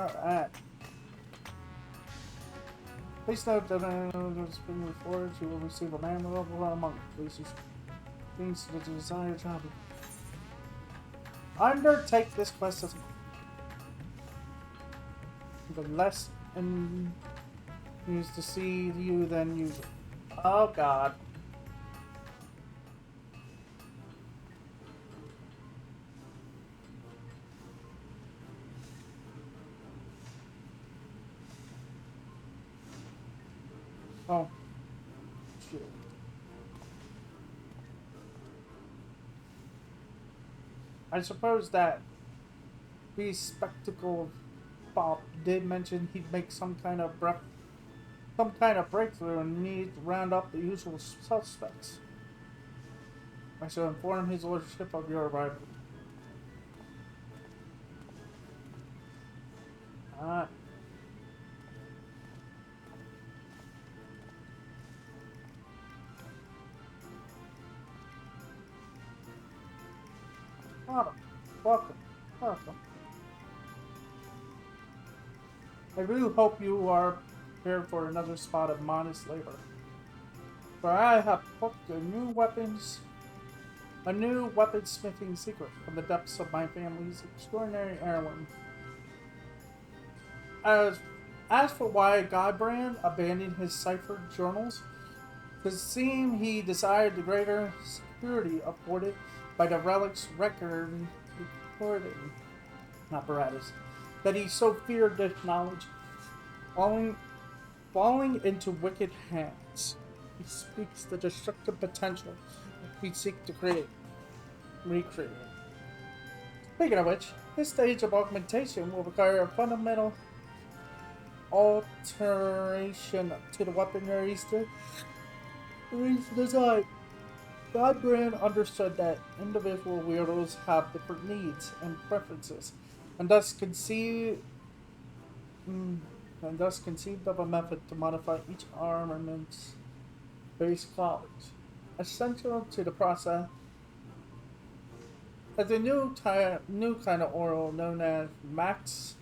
Alright. Please note that as being reported, you will receive a manual among places. Things to the desired job. Undertake this quest as the less and used to see you than usual. Oh god. Oh. Shit. I suppose that bespectacled Bob did mention he'd make some kind of breakthrough and need to round up the usual suspects. I shall inform his lordship of your arrival. Ah. Welcome. Welcome. I really hope you are prepared for another spot of modest labor. For I have booked a new weaponsmithing secret from the depths of my family's extraordinary heirloom. As for why Godbrand abandoned his ciphered journals, it seemed he desired the greater security afforded by the relic's record recording apparatus, that he so feared this knowledge falling into wicked hands. He speaks the destructive potential we seek to recreate. Speaking of which, this stage of augmentation will require a fundamental alteration to the weaponry's design. Godbrand understood that individual wielders have different needs and preferences, and thus conceived of a method to modify each armament's base qualities. Essential to the process is a new kind of oral known as Maxillamando.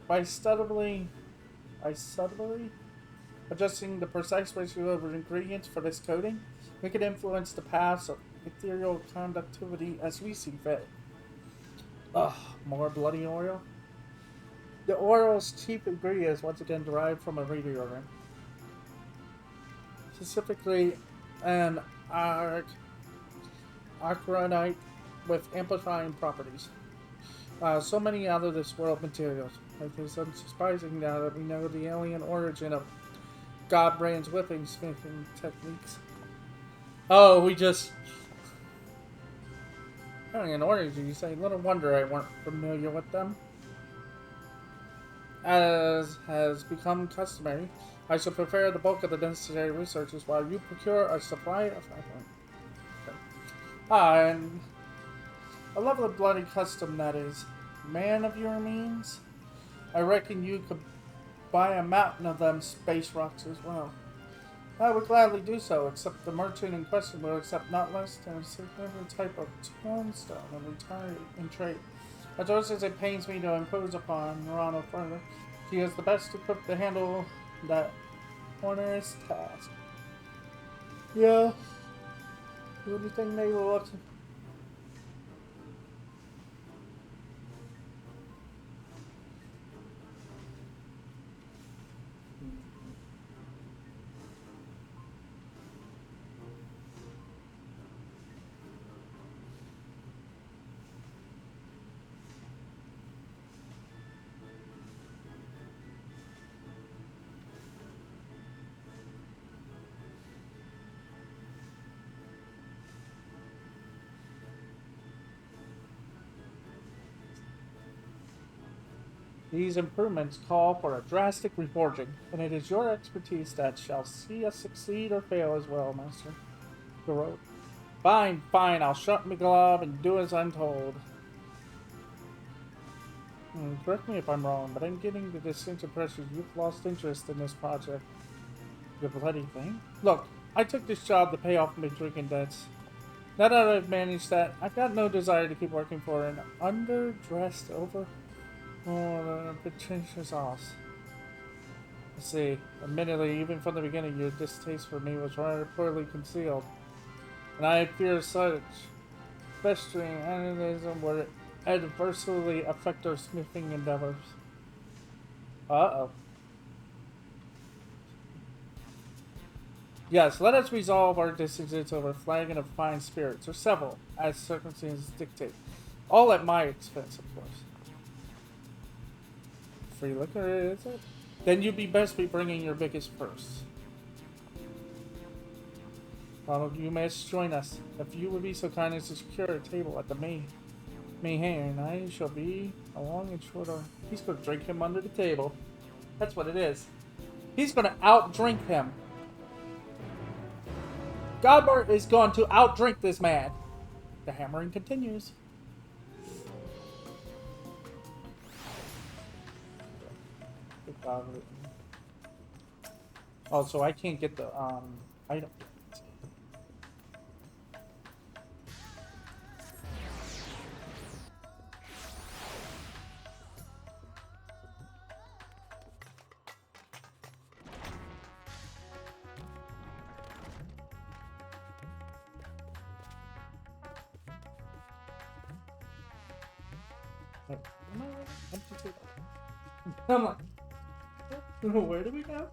By subtly adjusting the precise ratio of ingredients for this coating, we can influence the paths of ethereal conductivity as we see fit. Ugh, more bloody oil. The oil's chief ingredient is once again derived from a radiogram, specifically an acronite with amplifying properties. So many out of this world materials. It is unsurprising now that we know the alien origin of Godbrand's whipping smithing techniques. Oh, we just... Alien origin, you say? Little wonder I weren't familiar with them. As has become customary, I shall prepare the bulk of the necessary researches while you procure a supply of... and a lovely bloody custom, that is. Man of your means? I reckon you could buy a mountain of them space rocks as well. I would gladly do so, except the merchant in question will accept not less than a certain type of tombstone in trade. As much as it pains me to impose upon Ron further, she is the best equipped to handle that onerous task. Yeah. The only thing they will look... These improvements call for a drastic reforging, and it is your expertise that shall see us succeed or fail as well, Master. Garot. Fine, I'll shut my glove and do as I'm told. Correct me if I'm wrong, but I'm getting the distinct impression you've lost interest in this project. You bloody thing? Look, I took this job to pay off my drinking debts. Now that I've managed that, I've got no desire to keep working for an underdressed, pretentious boss. You see, admittedly, even from the beginning, your distaste for me was rather poorly concealed, and I fear such festering animism would adversely affect our smithing endeavors. Uh-oh. Yes, let us resolve our differences over a flagon of fine spirits, or several, as circumstances dictate. All at my expense, of course. Free liquor, is it? Then you'd be best be bringing your biggest purse. Ronald, you must join us. If you would be so kind as to secure a table at the main hand, I shall be along in short order. He's going to drink him under the table. That's what it is. He's going to outdrink him. Godbert is going to outdrink this man. The hammering continues. Oh, so I can't get the item. Come on. Where do we go?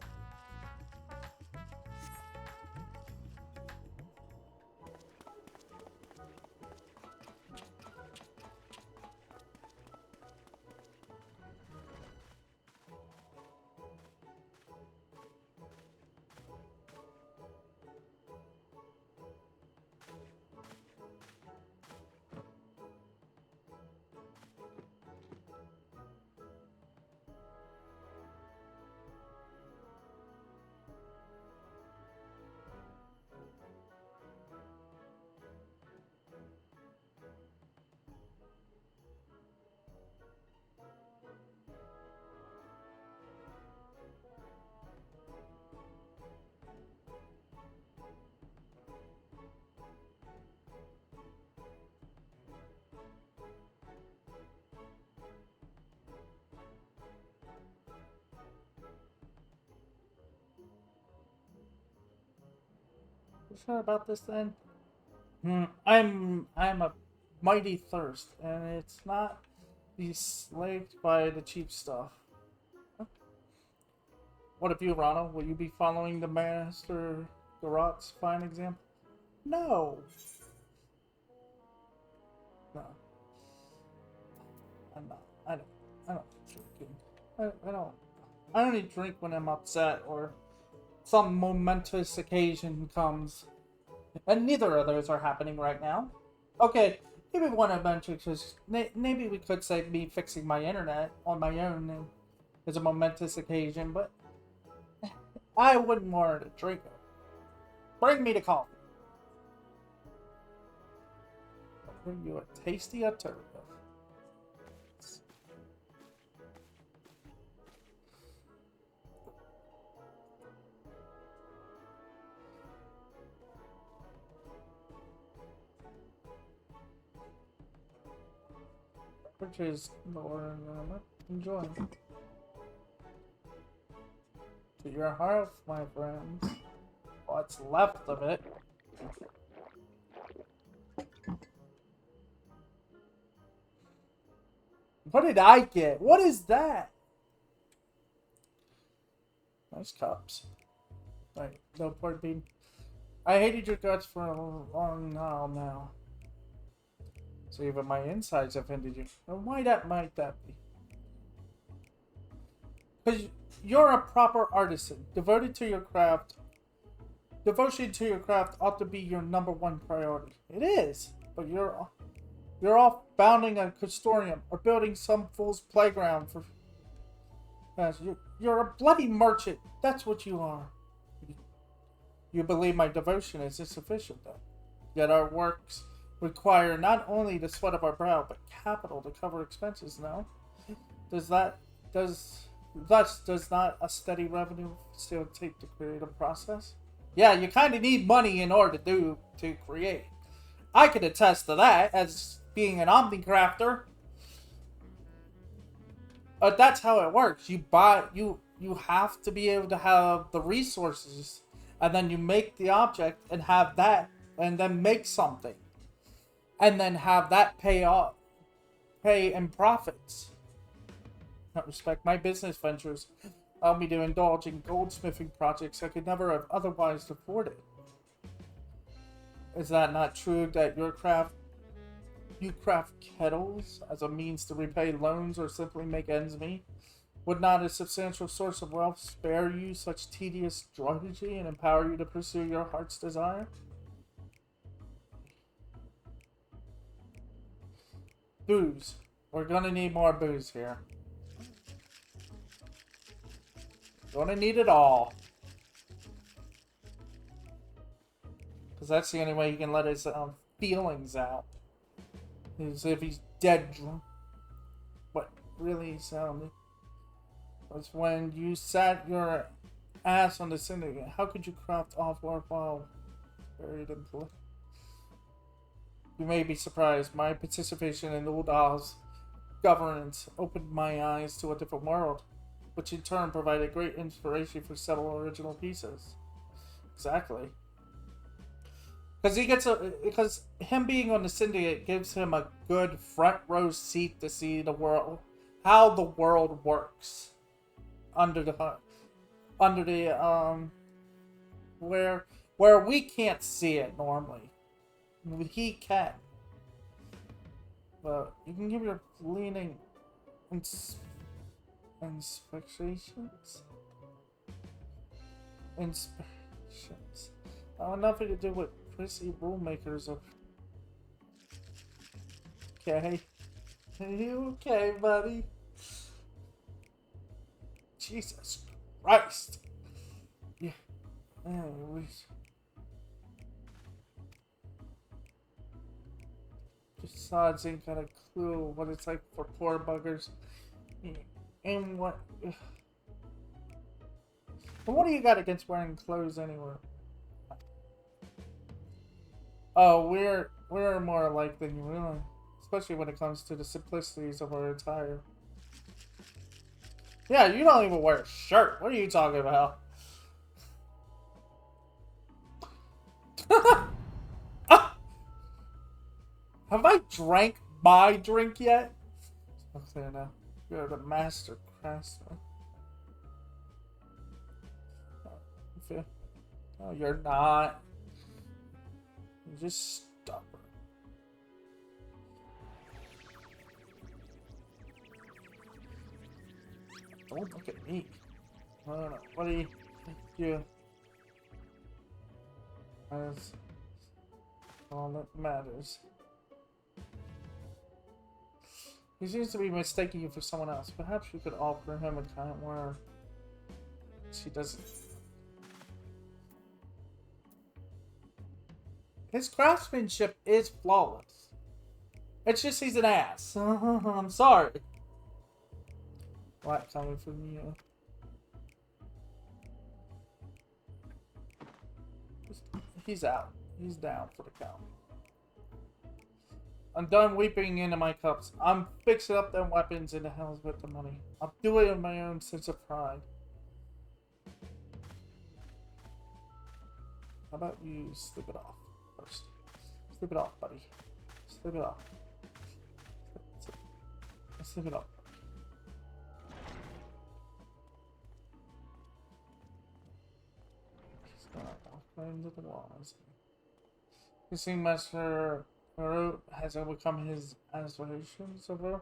You sure about this then? I'm a mighty thirst, and it's not be slaked by the cheap stuff. What of you, Ronald? Will you be following the Master Garot's fine example? No. No. I'm not. I don't drinking. I don't. I only drink when I'm upset or some momentous occasion comes. And neither of those are happening right now. Okay, maybe one adventure, because maybe we could say me fixing my internet on my own is a momentous occasion, but I wouldn't want to drink it. Bring me the coffee. I'll bring you a tasty alternative. Which is lower enjoy. To your health, my friends. What's left of it. What did I get? What is that? Nice cups. Right, no point being. I hated your guts for a long while now. So even my insides offended you. And why might that be? Because you're a proper artisan, devoted to your craft. Devotion to your craft ought to be your #1 priority. It is, but you're off bounding a custodium or building some fool's playground for. Yes, you're a bloody merchant. That's what you are. You believe my devotion is insufficient, though. Yet our works require not only the sweat of our brow, but capital to cover expenses. No, does not a steady revenue still take the creative process? Yeah, you kind of need money in order to create. I can attest to that as being an omnicrafter. But that's how it works. You have to be able to have the resources, and then you make the object and have that, and then make something, and then have that pay in profits. Not respect my business ventures. Allow me to indulge in goldsmithing projects I could never have otherwise afforded. Is that not true that you craft kettles as a means to repay loans or simply make ends meet? Would not a substantial source of wealth spare you such tedious drudgery and empower you to pursue your heart's desire? Booze. We're gonna need more booze here. Gonna need it all. Because that's the only way he can let his feelings out. Is if he's dead drunk. What really sounded was when you sat your ass on the syndicate. How could you craft off work while buried in blood? You may be surprised. My participation in Uldal's governance opened my eyes to a different world, which in turn provided great inspiration for several original pieces. Exactly. Because him being on the syndicate gives him a good front row seat to see the world, how the world works under the where we can't see it normally. He can. But you can give your leaning inspections. Inspections. Nothing to do with prissy rulemakers of. Okay. Are you okay, buddy? Jesus Christ. Yeah. Anyways. Besides, ain't got a clue what it's like for poor buggers. And what do you got against wearing clothes anywhere? Oh, we're more alike than you realize. Especially when it comes to the simplicities of our attire. Yeah, you don't even wear a shirt. What are you talking about? Ah! Have I drank my drink yet? Okay, now. You're the master craftsman. No, you're not. You're just stubborn. Don't look at me. I don't know. What do you? That's all that matters. He seems to be mistaking you for someone else. Perhaps you could offer him a kind word. She doesn't. His craftsmanship is flawless. It's just he's an ass. I'm sorry. What coming from you? He's out. He's down for the count. I'm done weeping into my cups. I'm fixing up them weapons in the hells with the money. I'll do it in my own sense of pride. How about you slip it off first? Slip it off, buddy. Slip it off. Slip it off. He's gonna walk right into the walls. You see, Master Haru has overcome his aspirations over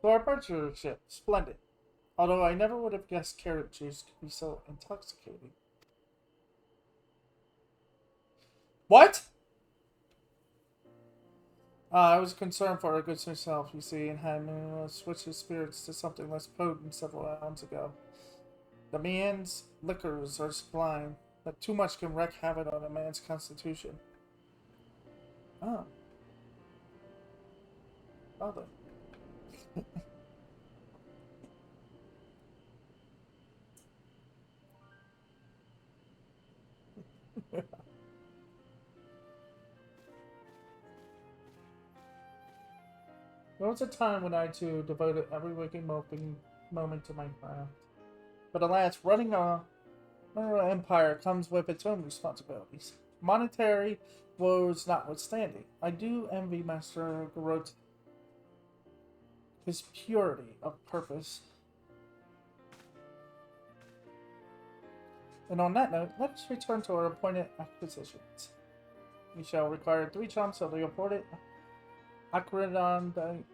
to our partnership. Splendid. Although I never would have guessed carrot juice could be so intoxicating. What? I was concerned for our goods herself, you see, and had switched his spirits to something less potent several rounds ago. The man's liquors are sublime, but too much can wreak havoc on a man's constitution. Oh. Oh, then. There was a time when I too devoted every waking moment to my craft. But alas, running a empire comes with its own responsibilities. Monetary woes notwithstanding, I do envy Master Garrote his purity of purpose. And on that note, let's return to our appointed acquisitions. We shall require 3 chumps of the appointed Acquisition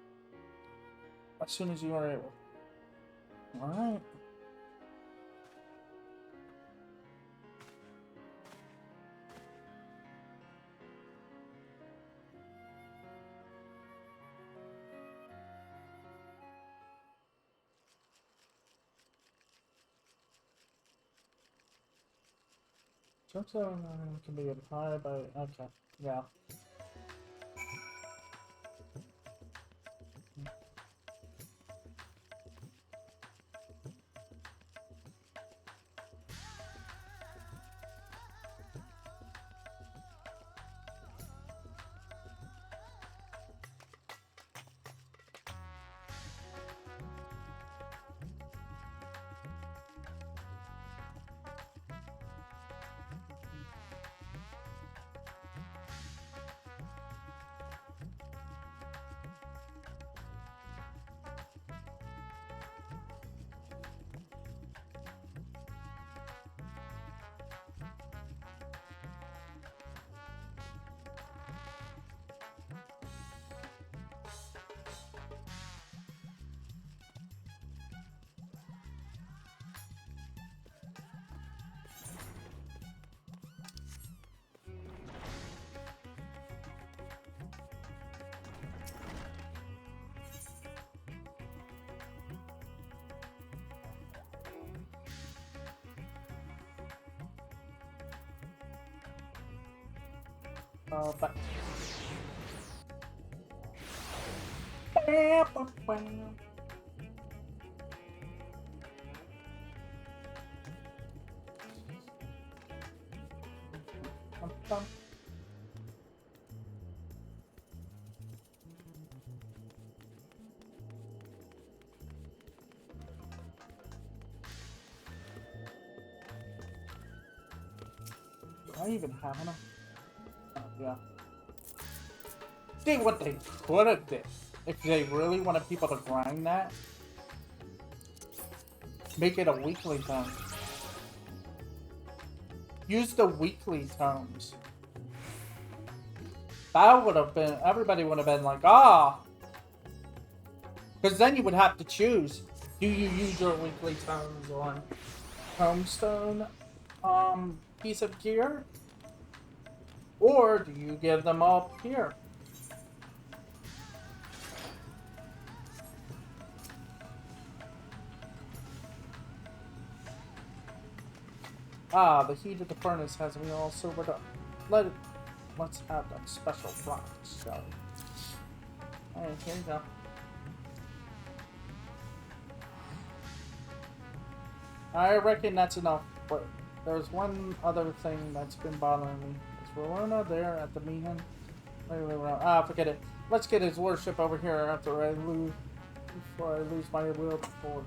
as soon as you are able. Alright. Chumps can be applied by... Okay, yeah. But... Do I even have enough? Yeah. See what they could have did. If they really wanted people to grind that, make it a weekly tome. Use the weekly tomes. That would have been, everybody would have been like, ah. Because then you would have to choose. Do you use your weekly tomes on Homestone piece of gear? Or do you give them all here? Ah, the heat of the furnace has me all sobered up. Let's have that special rock, shall we? Alright, here you go. I reckon that's enough, but there's one other thing that's been bothering me. Is Verona there at the meeting? Ah, forget it. Let's get his worship over here before I lose my will to forge.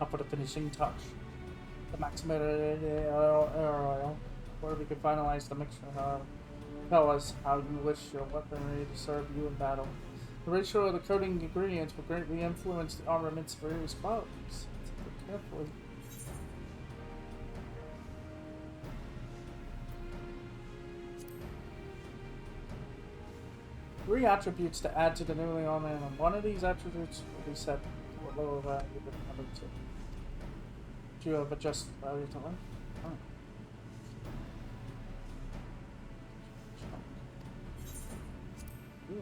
I'll put a finishing touch. The maximated oil, where we can finalize the mixture. Tell us how you wish your weaponry to serve you in battle. The ratio of the coating ingredients will greatly influence the armament's various qualities. Think carefully. 3 attributes to add to the newly augmented. One of these attributes will be set to a lower value than the other 2. Do you have adjusted value to one? Oh. Yeah.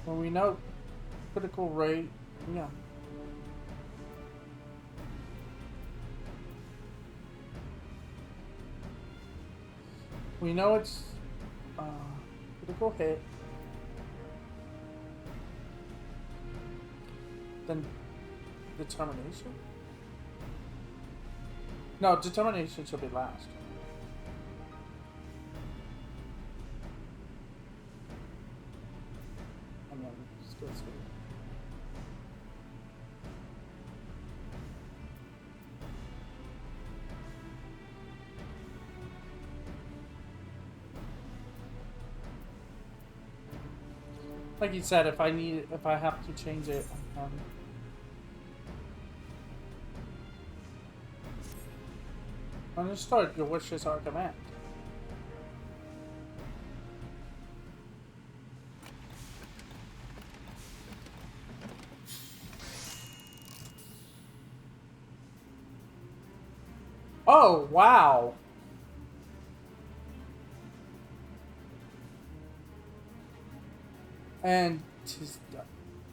Well, we know critical rate. Yeah. We know it's critical hit. Then determination? No, determination should be last. And then skill speed. Like you said, if I have to change it, understood. Your wishes are command. Oh, wow. And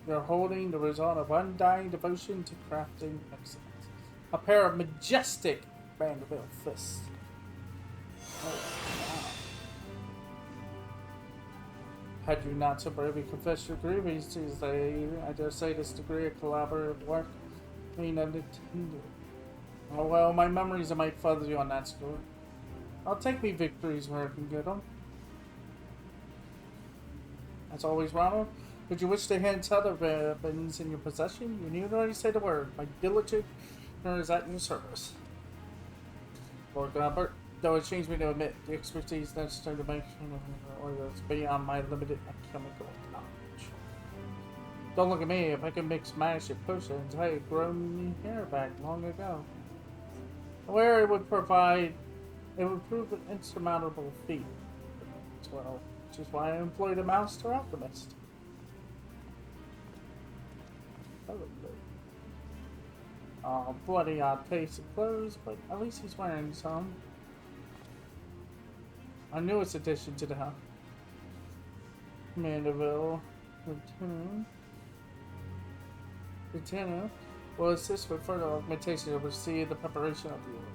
you're holding the result of undying devotion to crafting excellence. A pair of majestic Vanderbilt fists. Oh, wow. Had you not so bravely confessed your grievances, I dare say this degree of collaborative work being unattended. Oh well, my memories might fuzzy on that score. I'll take me victories where I can get them. As always, Ronald, would you wish to hand other weapons in your possession? You need already say the word. My diligent is at your service. Lord Gilbert, though it changed me to admit the expertise necessary to make oils beyond my limited chemical knowledge. Don't look at me. If I can mix magic potions, I had grown me hair back long ago. Where it would prove an insurmountable feat. Well, which is why I employed a master alchemist. Bloody odd taste of clothes, but at least he's wearing some. Our newest addition to the house. Mandeville Lieutenant will assist with further augmentation to oversee the preparation of the order.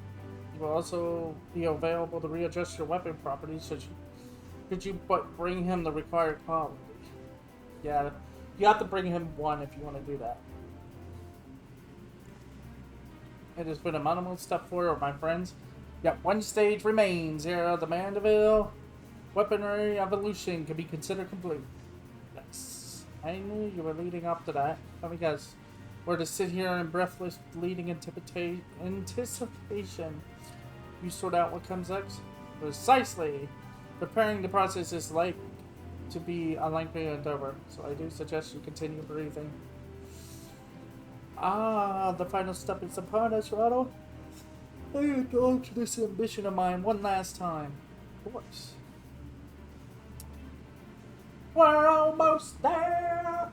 You will also be available to readjust your weapon properties should you but bring him the required quality. Yeah, you have to bring him one if you want to do that. It has been a minimal step forward, my friends. Yet one stage remains. Here, the Mandeville weaponry evolution can be considered complete. Yes, I knew you were leading up to that. Let me guess. We're to sit here in breathless, bleeding anticipation. You sort out what comes next? Precisely. Preparing the process is like to be a lengthy endeavor, so I do suggest you continue breathing. Ah, the final step is upon us, Ronald. I indulge this ambition of mine one last time. Of course. We're almost there!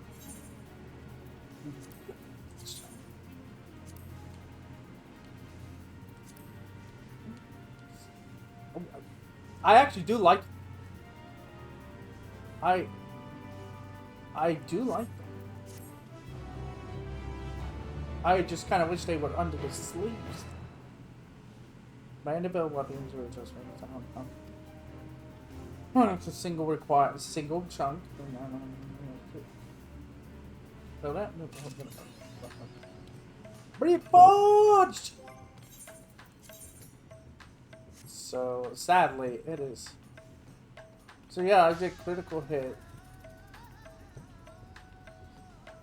I actually do like... I do like them. I just kind of wish they were under the sleeves. Mandeville weapons or adjustments. I don't know. Well, it's a single chunk. So that reforged. So sadly, it is. So yeah, I did critical hit.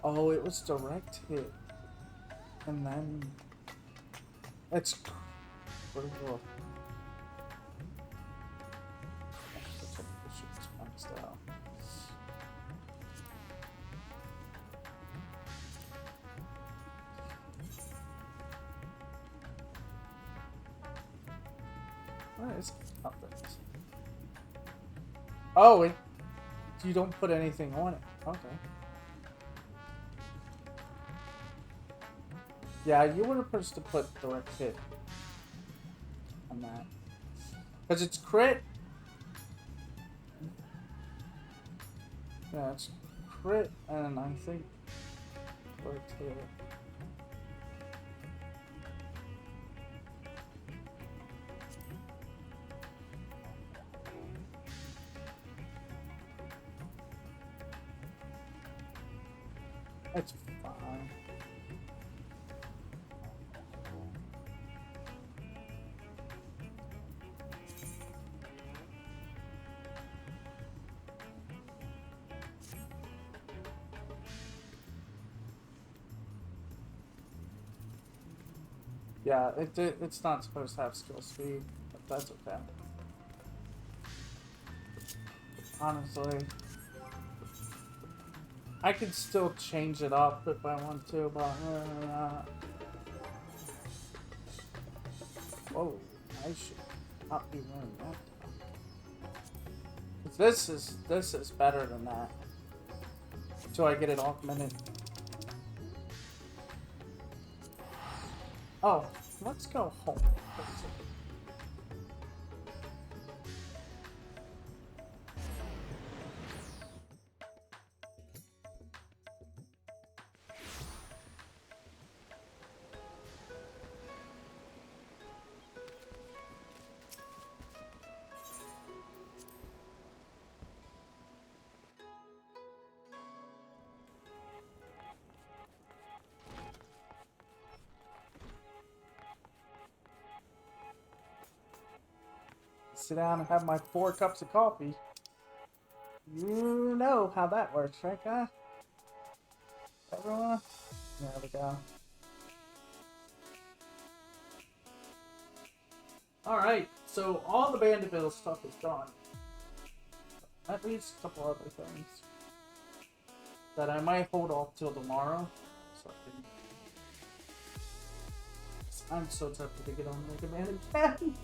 Oh, it was direct hit. And then it's critical. Where is it? Oh, you don't put anything on it. Okay. Yeah, you were supposed to put direct hit on that. Because it's crit. Yeah, it's crit, and I think direct hit. It's fine. Yeah, it's not supposed to have skill speed, but that's okay. Honestly, I could still change it up if I want to, but whoa, I should not be wearing that. 'Cause this is better than that. Until I get it augmented. Oh, let's go home. Sit down and have my 4 cups of coffee. You know how that works, right, guy? Everyone? There we go. Alright, so all the Bandiville stuff is gone. At least a couple other things that I might hold off till tomorrow. So I'm so tempted to get on Mega Man again.